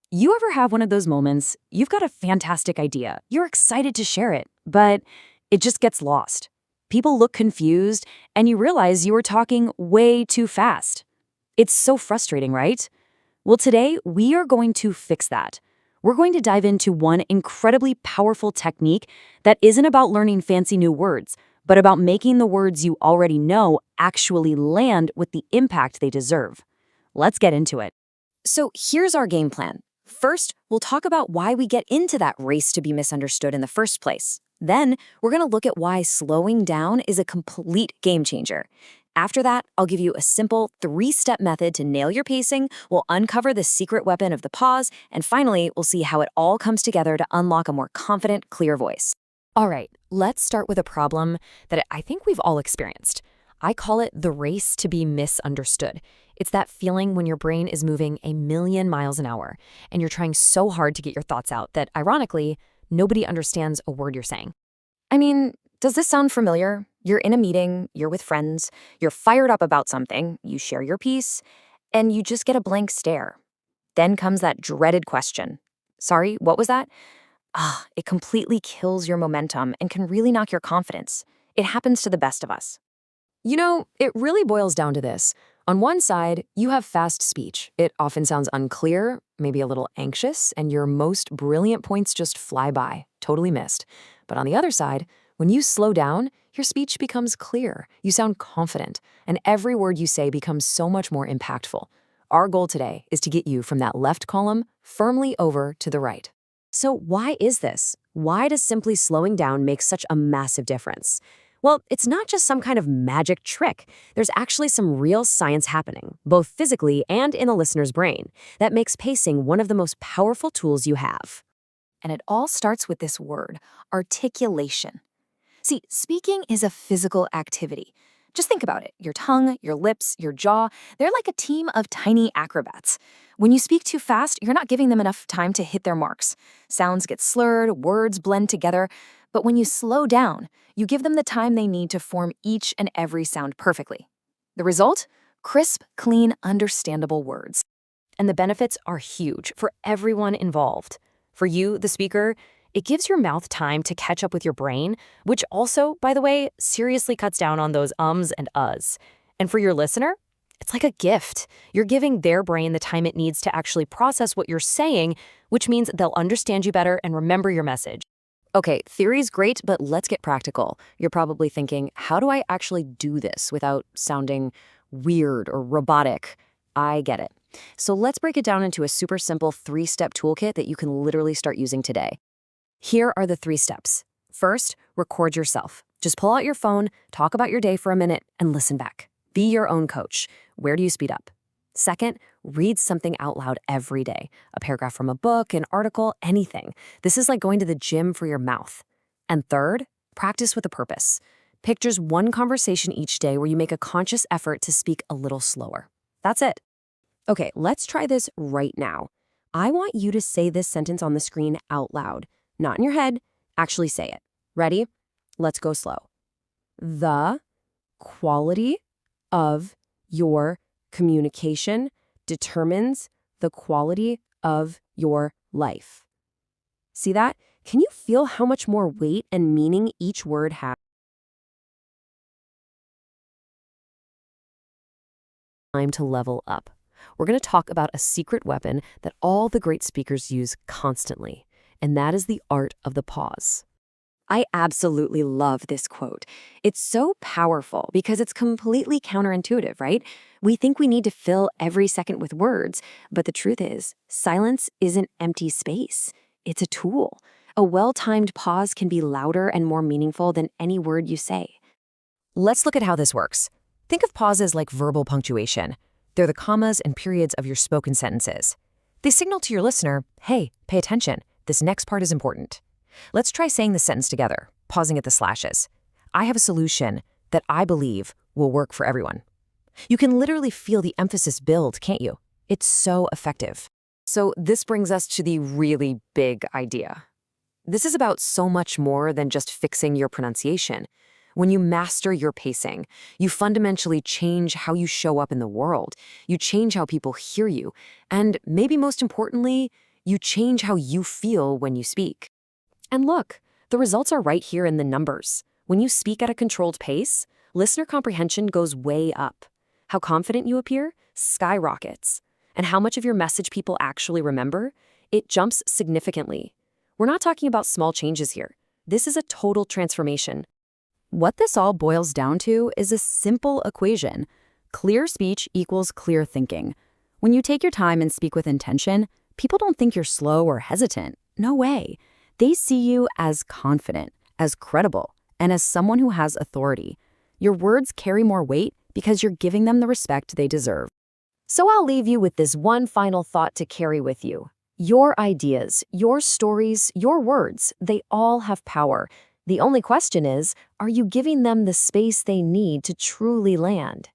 You ever have one of those moments, you've got a fantastic idea, you're excited to share it, but it just gets lost. People look confused, and you realize you were talking way too fast. It's so frustrating, right? Well, today we are going to fix that. We're going to dive into one incredibly powerful technique that isn't about learning fancy new words, but about making the words you already know actually land with the impact they deserve. Let's get into it. So here's our game plan. First, we'll talk about why we get into that race to be misunderstood in the first place. Then, we're going to look at why slowing down is a complete game changer. After that, I'll give you a simple 3-step method to nail your pacing, we'll uncover the secret weapon of the pause, and finally, we'll see how it all comes together to unlock a more confident, clear voice. All right, let's start with a problem that I think we've all experienced. I call it the race to be misunderstood. It's that feeling when your brain is moving a million miles an hour, and you're trying so hard to get your thoughts out that, ironically, nobody understands a word you're saying. I mean, does this sound familiar? You're in a meeting, you're with friends, you're fired up about something, you share your piece, and you just get a blank stare. Then comes that dreaded question. Sorry, what was that? It completely kills your momentum and can really knock your confidence. It happens to the best of us. You know, it really boils down to this. On one side, you have fast speech. It often sounds unclear, maybe a little anxious, and your most brilliant points just fly by, totally missed. But on the other side, when you slow down, your speech becomes clear, you sound confident, and every word you say becomes so much more impactful. Our goal today is to get you from that left column firmly over to the right. So why is this? Why does simply slowing down make such a massive difference? Well, it's not just some kind of magic trick. There's actually some real science happening, both physically and in the listener's brain, that makes pacing one of the most powerful tools you have. And it all starts with this word, articulation. See, speaking is a physical activity. Just think about it. Your tongue, your lips, your jaw, they're like a team of tiny acrobats. When you speak too fast, you're not giving them enough time to hit their marks. Sounds get slurred, words blend together. But when you slow down, you give them the time they need to form each and every sound perfectly. The result? Crisp, clean, understandable words. And the benefits are huge for everyone involved. For you, the speaker, it gives your mouth time to catch up with your brain, which also, by the way, seriously cuts down on those ums and uhs. And for your listener, it's like a gift. You're giving their brain the time it needs to actually process what you're saying, which means they'll understand you better and remember your message. Okay, theory's great, but let's get practical. You're probably thinking, how do I actually do this without sounding weird or robotic? I get it. So let's break it down into a super simple 3-step toolkit that you can literally start using today. Here are the 3 steps. First, record yourself. Just pull out your phone, talk about your day for a minute, and listen back. Be your own coach. Where do you speed up? Second, read something out loud every day. A paragraph from a book, an article, anything. This is like going to the gym for your mouth. And third, practice with a purpose. Pick just one conversation each day where you make a conscious effort to speak a little slower. That's it. Okay, let's try this right now. I want you to say this sentence on the screen out loud. Not in your head, actually say it. Ready? Let's go slow. The quality of your communication determines the quality of your life. See that? Can you feel how much more weight and meaning each word has? Time to level up. We're going to talk about a secret weapon that all the great speakers use constantly, and that is the art of the pause. I absolutely love this quote. It's so powerful because it's completely counterintuitive, right? We think we need to fill every second with words, but the truth is, silence isn't empty space. It's a tool. A well-timed pause can be louder and more meaningful than any word you say. Let's look at how this works. Think of pauses like verbal punctuation. They're the commas and periods of your spoken sentences. They signal to your listener, hey, pay attention. This next part is important. Let's try saying the sentence together, pausing at the slashes. I have a solution that I believe will work for everyone. You can literally feel the emphasis build, can't you? It's so effective. So this brings us to the really big idea. This is about so much more than just fixing your pronunciation. When you master your pacing, you fundamentally change how you show up in the world. You change how people hear you. And maybe most importantly, You change how you feel when you speak. And look, the results are right here in the numbers. When you speak at a controlled pace, listener comprehension goes way up. How confident you appear skyrockets. And how much of your message people actually remember? It jumps significantly. We're not talking about small changes here. This is a total transformation. What this all boils down to is a simple equation. Clear speech equals clear thinking. When you take your time and speak with intention, people don't think you're slow or hesitant. No way. They see you as confident, as credible, and as someone who has authority. Your words carry more weight because you're giving them the respect they deserve. So I'll leave you with this one final thought to carry with you. Your ideas, your stories, your words, they all have power. The only question is, are you giving them the space they need to truly land?